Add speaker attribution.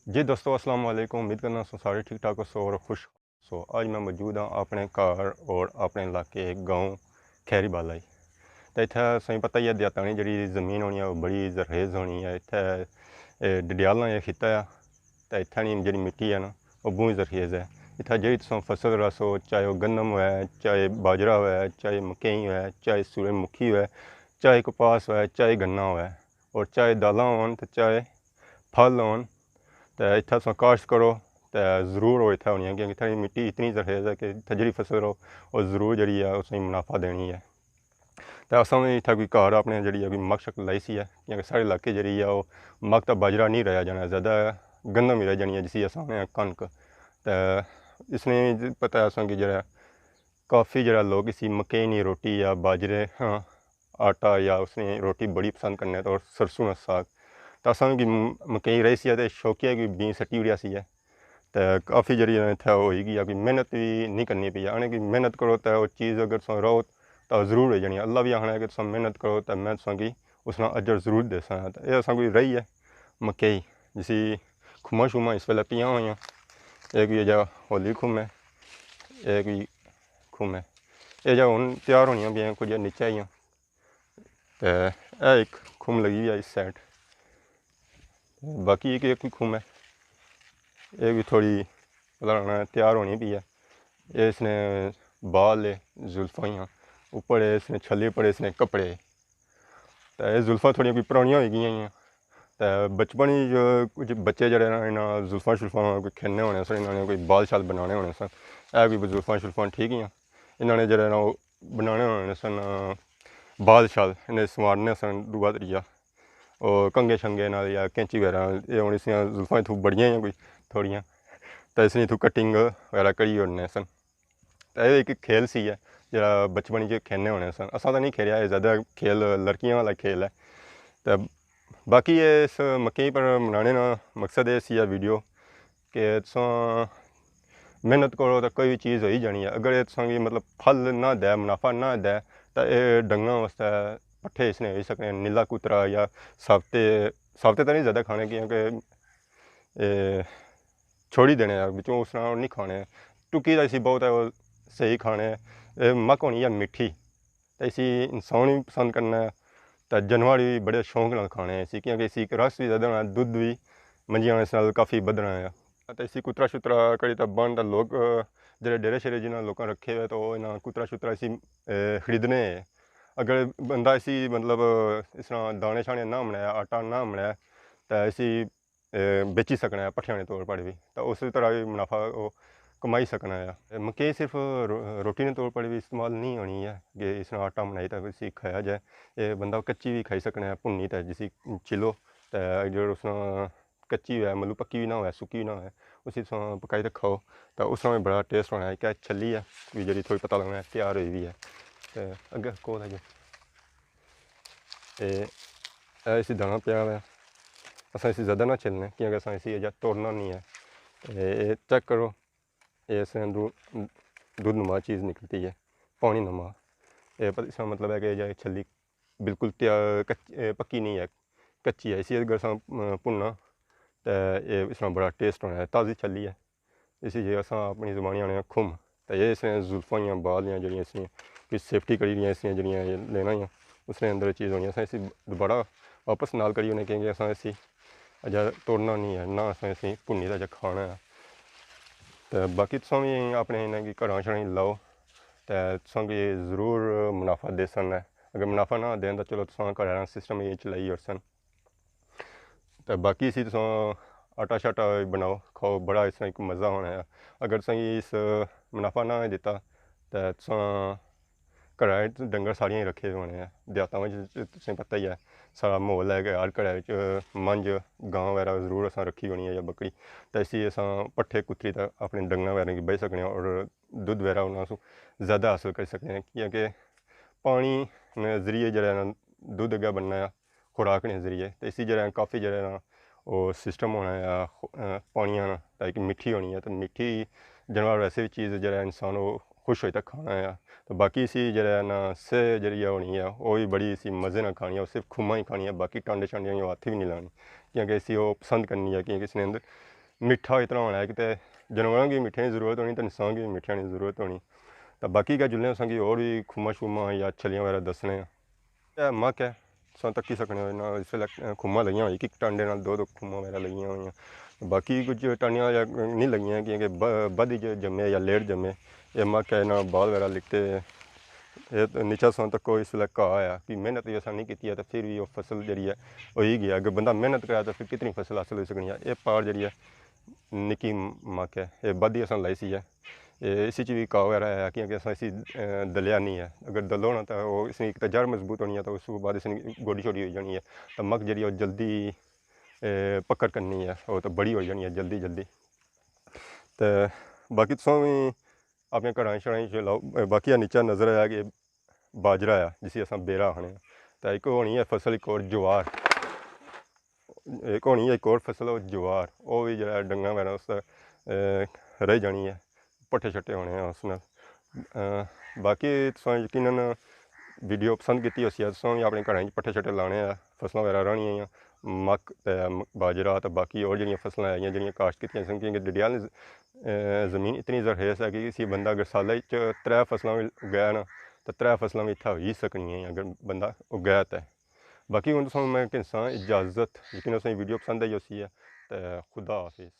Speaker 1: जी दोस्तों अस्सलाम वालेकुम। उम्मीद करना सारे ठीक ठाक हो और खुश। आज मैं मौजूद हाँ अपने घर और अपने इलाके गाँव खैरी बालाई। तो इत्थै तुसेंगी पता ही है देहातां जी जमीन होनी है बड़ी जरहेज होनी है। इत्थै डडियाला खिता है तो इत्थै जी मिट्टी है ना वो बहुत जरहेज है। इत्थै जी तुम फसल रसो चाहे वह गंदम हो चाहे बाजरा हो चाहे मकई हो चाहे सूरजमुखी हो चाहे कपास हो चाहे गन्ना हो और चाहे दालां होन तो चाहे फल होन तो इत्थै तुस काश्त करो तो जरूर वो इत्थै होनी है क्योंकि इत्थै मिट्टी इतनी जरहेज है कि इत्थै जी फसल हो और जरूर जी उस मुनाफा देनी है। तो असां भी इत्थै कोई घर अपने जी मक्क शक लाई सी है क्योंकि साढ़े इलाके जी मक्क तो बाजरा नहीं रहा जाना ज़्यादा गंदम ही रह जानी है जिसी अस कनक। तो इसने पता है असें कि जो काफ़ी जो लोग इसी मकई नी रोटी या बाजरे आटा या उसने रोटी बड़ी पसंद करने तो सरसों का साग। तो असें कि मकई रही सी तो शौकिया कोई बीं सट्टी उड़िया सी है तो काफ़ी जी इत्थै होगी कोई मेहनत भी नहीं करनी पी आने की मेहनत करो तो वो चीज़ अगर तुम रहो तो जरूर हो जानी। अल्लाह भी आखना है कि तुम मेहनत करो तो मैं तुसेंगी उसना अजर जरूर देसा। तो यह असें कोई रही है मकई जिसी खुम्मा शुम्मा इस वेले पियां हुई एक भी जा होली खुम है एक भी खुम है ये जो हूँ तैयार होनी पे कुछ नीचे आई तो यह एक खुम लगी हुई है इस साइड। बाकी एक खुम है ये भी थोड़ी मतलब तैयार होनी पी है। ये इसने बाल जुल्फा ऊपर इसने छली पड़े इसने कपड़े तो ये जुल्फा थोड़ी कोई पुरानियां हो गई तो बचपन ही जो कुछ बच्चे जड़े इन्होंने जुल्फा शुल्फा कोई खेलने होने सन इन्होंने कोई बाल शाल बनाने होने सन है कोई जुल्फा शुल्फा ठीक ही इन्होंने जड़े बनाने होने सन बाल शाल इन्हें संवारने सन दूआ त्रीया और कंगे शंगे नाल या कैंची वगैरह ये हूँ इस जुल्फा इतों बड़ियां कोई थोड़ियां तो इसने इतों कटिंग वगैरह करी ओड़ने सन। तो यह एक खेल सी है जो बचपन च खेलने होने सन असा तो नहीं खेलिया ये ज़्यादा खेल लड़कियां वाला खेल है। तो बाकी ये इस मकई पर बनाने का मकसद ये सी वीडियो कि तुम मेहनत करो तो कोई भी चीज़ हो ही जानी है। अगर ये तुसेंगी मतलब फल ना दे मुनाफा ना दे तो ये डंगा वास्ते पट्ठे इसने हो सकने नीला कुतरा या साबते साबते तो नहीं ज़्यादा खाने क्योंकि छोड़ी देने बिचों उसना नहीं खाने टुकी तो इसी बहुत है वो सही खाने मक्क होनी है मिट्ठी तो इसी इंसान भी पसंद करना है तो जानवर भी बड़े शौक नाल खाने इसी क्योंकि इसी रस भी ज़्यादा होना दुध भी मंजियां इस नाल काफ़ी बधना है। तो इसी कुतरा शुतरा कड़ी तो बन तो लोग जो डेरे शेरे जिन्होंने लोगों रखे हुए तो इन्हें कुतरा शुतरा इसी खरीदने। अगर बंदा इसी मतलब इस तरह दाने शाने ना बनाया आटा ना बनाया तो इसी बेची सकना है पट्ठियां के तौर पर भी तो उस तरह भी मुनाफा वो कमाई सकना है। मकई सिर्फ रोटी के तौर पर भी इस्तेमाल नहीं होनी है कि इसमें आटा बनाई तो इसी खाया जाए ये बंदा कच्ची भी खाई सकना है भुन्नी तो जिसी चिलो तो जो उसना कच्ची है मतलब पक्की भी ना हो सुक्की भी ना हो उसी पकाई तो खाओ तो उसमें बड़ा टेस्ट होना है। क्या छली है भी जी थोड़ी पता लगना है तैयार हुई भी है तो अगे को इसी दाना पिया है असा इसी ज़्यादा ना छिलने क्योंकि असा इसी अजा तोड़ना नहीं है। ये चेक करो ये इसमें दूध नुमा चीज़ निकलती है पानी नुमा ये इसका मतलब है कि यह छली बिल्कुल पक्की नहीं है कच्ची है इसी अगर भुनना तो ये इसमें बड़ा टेस्ट होना है। ताज़ी छली है इसी जो अस अपनी ज़बानी आने खुम तो ये इसने जुल्फा या बाल या जड़ियाँ इसमें कुछ सेफ्टी करी दियाँ इसमें जड़ियाँ लेना ही उसने अंदर चीज़ होनी अस इसी दोबारा वापस नाल करी उन्हें क्योंकि अस इसी अजा तोड़ना नहीं है ना अस इसी भुन्नी अजा खाना है। तो बाकी तुम भी अपने इन्हें घर शा लाओ तो तुसेंगी जरूर मुनाफा दे सकना है। अगर मुनाफा ना देन तो चलो तुम घर सिस्टम ये चलाई ओड़ सन तो बाकी इसी तुम आटा शाटा बनाओ खाओ बड़ा इस एक मज़ा होना है। अगर तुसेंगी इस मुनाफा ना दिता तो तुम घर डंगर सारियां ही रखे होने हैं देहातां तुसें पता ही है सारा माहौल है कि हर घर मंझ गां वगैरह जरूर अस रखी होनी है या बकरी तो इसी अस पट्ठे कुतरी तो अपने डंगर वगैरह की बही सकने और दुद्ध वगैरह उन्होंने ज़्यादा हासिल कर सकते हैं क्योंकि पानी ने जरिए जरा दुद्ध अग्गे बनना है खुराक ने जरिए तो इसी जरा काफ़ी जरा वो सिस्टम होना है पानिया ताकि मिट्ठी होनी है तो मिट्ठी जानवर वैसे भी चीज़ जरा इंसान वो खुश होता खाना है। तो बाकी इसी जरा ना से जरिए होनी है वो भी बड़ी इसी मज़े ना खानी है सिर्फ खुमा ही खानी है बाकी टांडे शांडे हाथ भी नहीं लानी क्योंकि इसी वो पसंद करनी है, क्योंकि इसने अंदर मिठा इतना होना है कि जानवरों की मिठाई की ज़रूरत होनी तो इंसान की मिठाई की ज़रूरत होनी। तो बाकी क्या जुल्ले असेंगी होर भी खुम्मा शुम्मा या छलियां वगैरह दसने मक है अस तक्की सकने इस वेल्ले खुम्मा लगियां हुई कि टांडे नाल दो खुम्मा वगैरह लगियां हुई। बाकी कुछ टानियां नहीं लगियां क्योंकि बधी जमे या लेट जमे। ये मक है ना बाल वगैरह लिखते नीचा सोन तक इस वेल्ले घाह है कि मेहनत असां नहीं की है तो फिर भी वो फसल जी है हो ही गया। अगर बंदा मेहनत कराया तो फिर कितनी फसल हासिल हो सकनी है। ये पार जी है निक्की मक है, ये बधी असां लाई सी है। इस भी घाह वगैरह है क्योंकि अस इसी दलिया नहीं है। अगर दलो ना तो वो इसकी एक तो जड़ मजबूत होनी है तो उस बाद इसकी गोडी छोटी हो जानी है। तो मक जी जल्दी पकड़ करनी है वो तो बड़ी हो जानी है जल्दी जल्दी। तो बाकी तुम भी अपने घर शर लाओ। बाकी नीचा नज़र आया कि बाजरा है जिसी अस बेरा आखने। तो एक होनी है फसल एक और ज्वार, एक होनी है एक और फसल ज्वार, वो भी जो डंगा वगैरह उस रह जानी है, पट्ठे शट्टे होने हैं उसमें। बाकी तुसें यकीनन वीडियो पसंद की उसी तुसें भी अपने घर पट्ठे शट्टे लाने हैं, फसलां वगैरह राहनियां मक ते बाजरा। तो बाकी होर जिहड़ियां फसलां है जिहड़ियां काश्त कीतियां सन क्योंकि डडियाल ज़मीन इतनी जरखेज़ है कि इसी बंदा अगर साल च 3 फसलां भी उगाए ना तो 3 फसलां भी इत्थै होई सकनियां अगर बंदा उगाए तो। बाकी हूँ तुसें मैं इंसान इजाज़त, यकीन तुसें वीडियो पसंद आई उसी है तो खुदा हाफिज़।